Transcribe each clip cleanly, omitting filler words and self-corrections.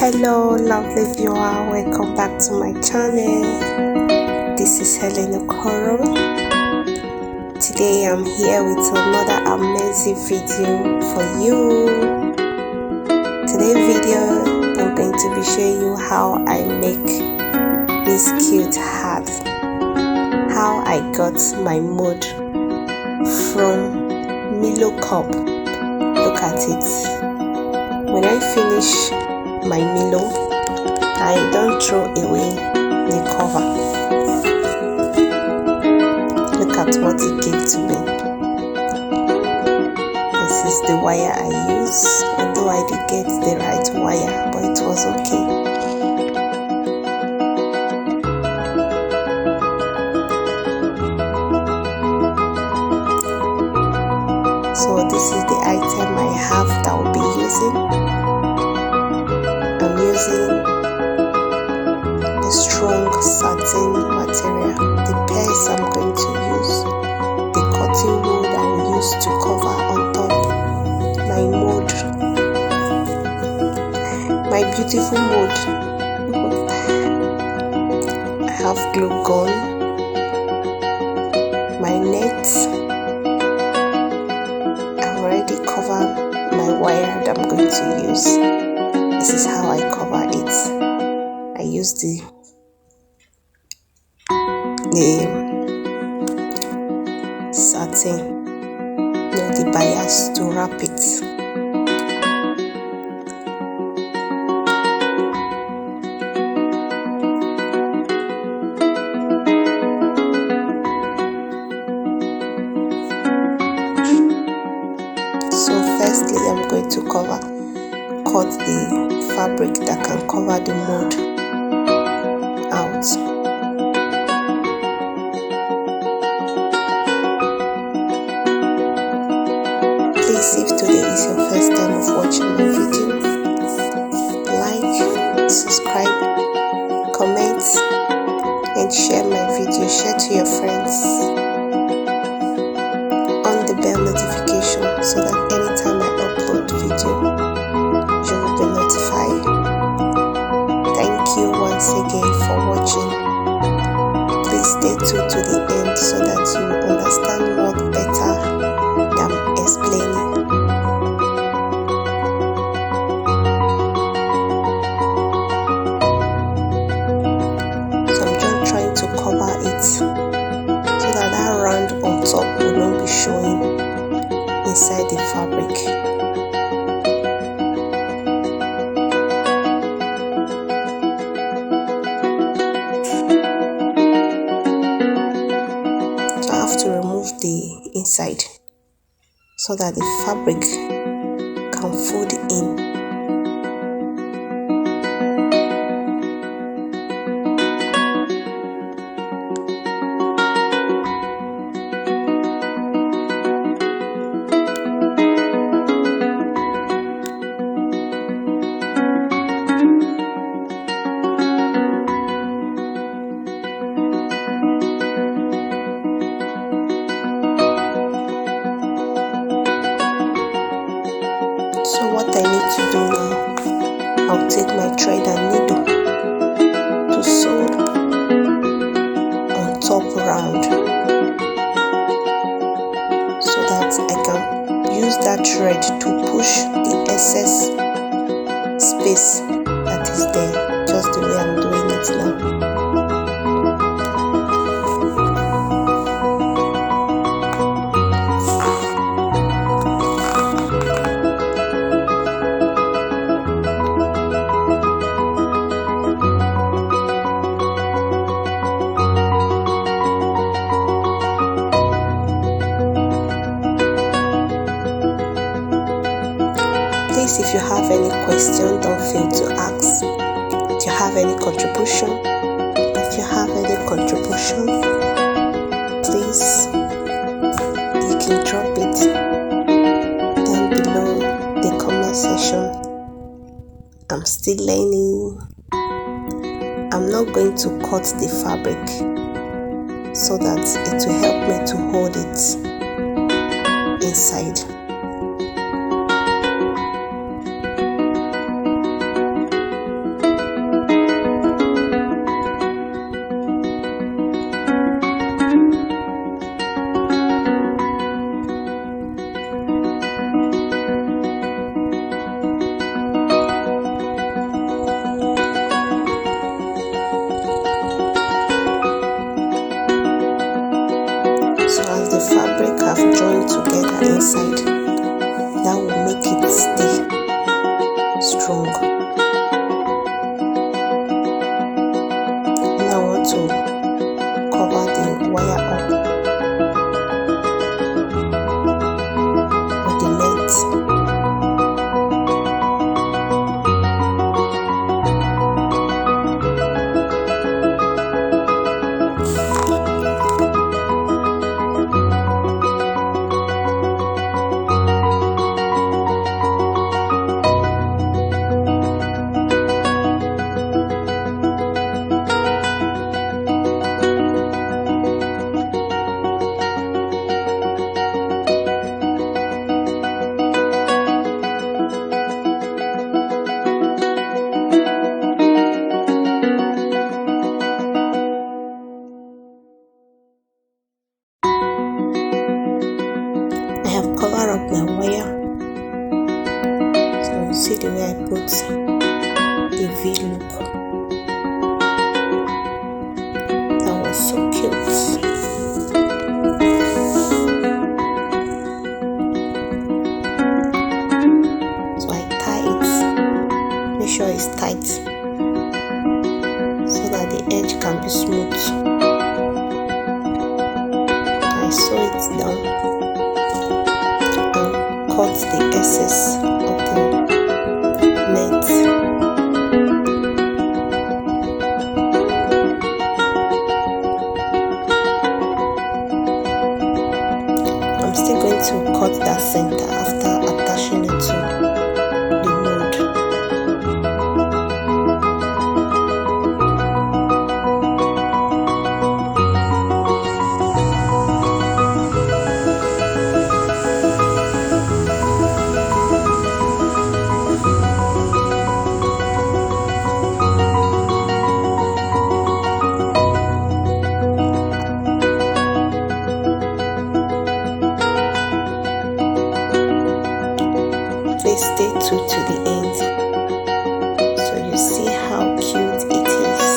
Hello lovely viewer, welcome back to my channel. This is Helen Okoro. Today I'm here with another amazing video for you. Today's video I'm going to be showing you how I make this cute heart, how I got my mood from Milo cup. Look at it. When I finish my Milo, I don't throw away the cover. Look at what it gave to me. This is the wire I use, although I did get the right wire, but it was okay. So this is the item I have that I'll be using. I'm using the strong satin material. The pairs I'm going to use, the cotton wool I will use to cover on top my mood, my beautiful mood. I have glue gun, my net. I've already covered my wire that I'm going to use. This is how I cover it. I use the satin, the bias to wrap it. So firstly, I'm going to cut the fabric that can cover the mold out. Please, if today is your first time of watching my video, like, subscribe, comment, and share my video. Share to your friends. On the bell notification so that anytime I upload video, you will be notified. Thank you once again for watching. Please stay tuned to the end so that you will understand more better than I'm explaining. So I'm just trying to cover it so that that round on top will not be showing inside the fabric. To remove the inside so that the fabric can fold in. So what I need to do now, I'll take my thread and needle to sew on top round so that I can use that thread to push the excess space that is there, just the way I'm doing it now. Please, if you have any question, don't fail to ask. If you have any contribution, please, you can drop it down below the comment section. I'm still learning. I'm not going to cut the fabric so that it will help me to hold it inside. have joined together inside. That will make it stay strong. Now I want to cover the wire up with the net. I have covered up my wire. So you see the way I put the V look. That was so cute. So I tie it. Make sure it's tight so that the edge can be smooth. I sew it down. Cut the excess of the net. I'm still going to cut that center after attaching it to the mold. Please stay true to the end so you see how cute it is.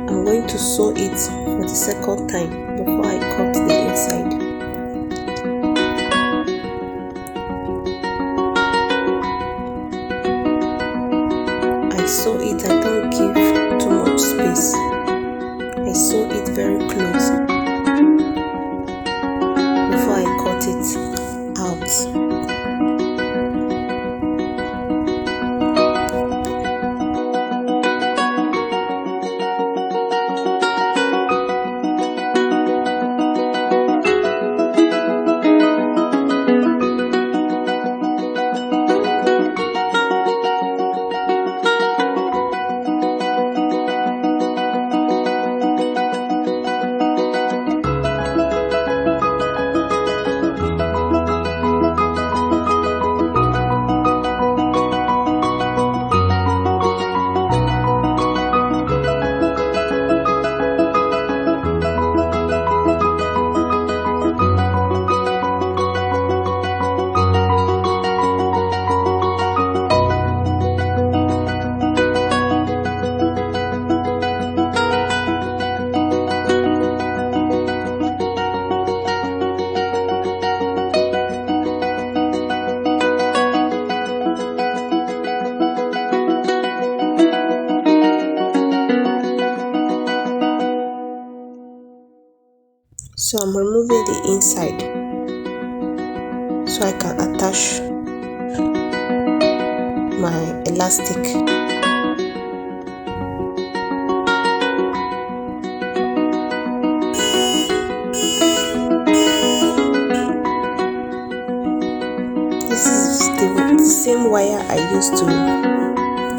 I'm going to sew it for the second time before I cut the inside. I sew it, I don't give too much space. I sew it very close before I cut it out. So I'm removing the inside so I can attach my elastic. This is the same wire I used to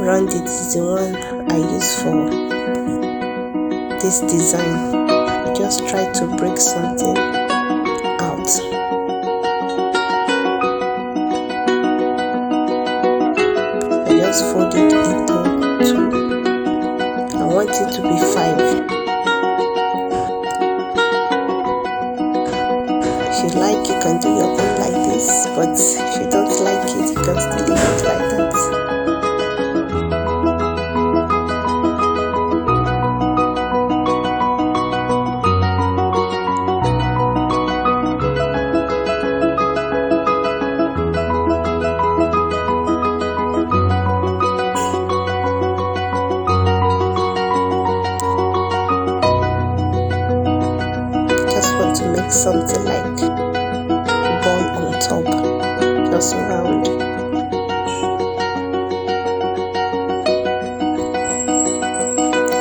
round it. Is the one I use for this design. I just try to break something out. I just fold it into 2. I want it to be 5. If you like, you can do your own like this. nice, but if you don't like it, you can still leave it like that. Just want to make something like Bourn on top, just round.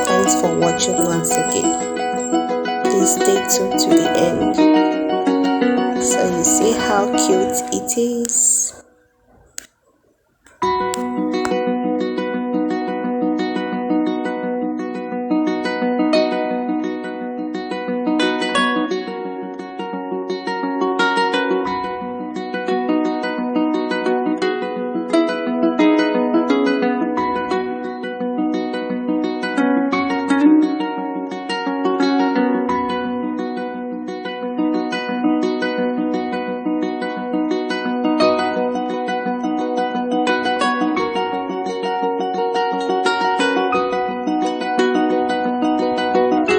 Thanks for watching once again. Please stay tuned to the end so you see how cute it is.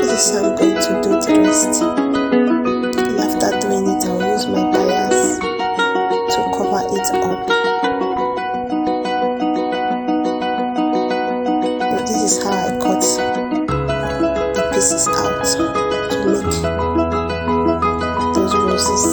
This is how I'm going to do the rest. And after doing it, I'll use my pliers to cover it up. So this is how I cut the pieces out to make those roses.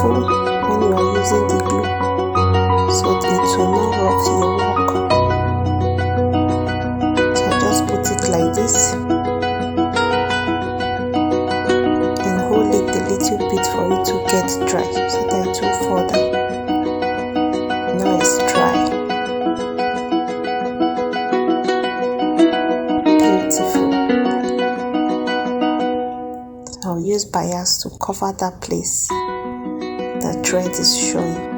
careful when you are using the glue so it will not rough your work. So I just put it like this and hold it a little bit for it to get dry so that it will fall down. Now it's dry. Beautiful. I'll use bias to cover that place the thread is showing.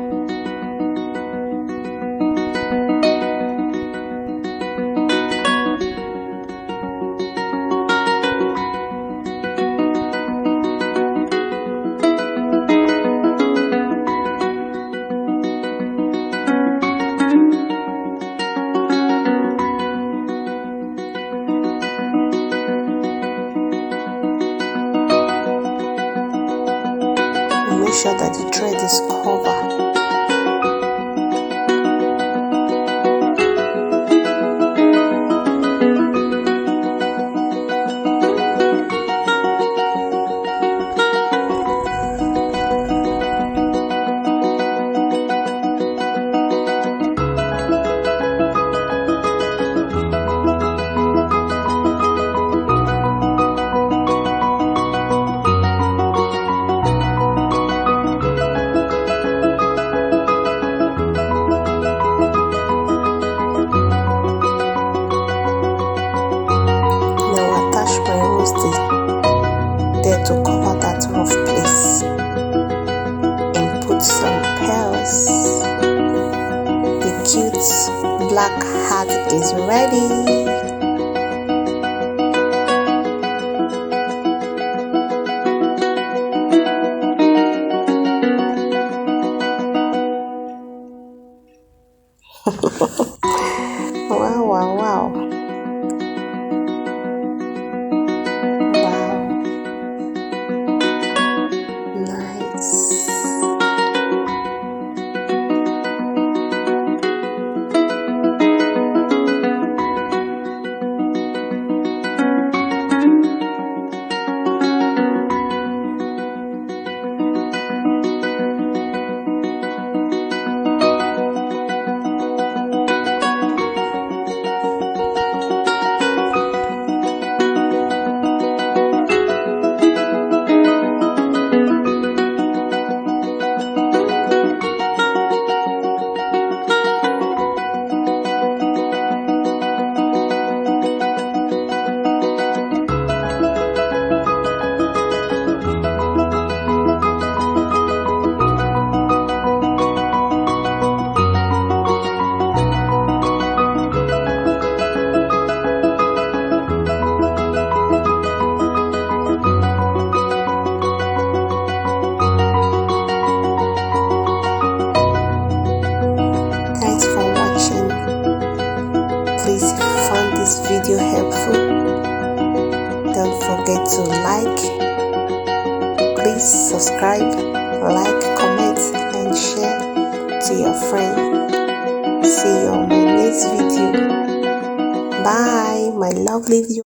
Make sure that the thread is covered. There to cover that rough place and put some pearls. The cute black hat is ready. Wow, wow, wow. Please, if you found this video helpful, don't forget to like, please subscribe, like, comment and share to your friend. See you on my next video. Bye, my lovely viewers.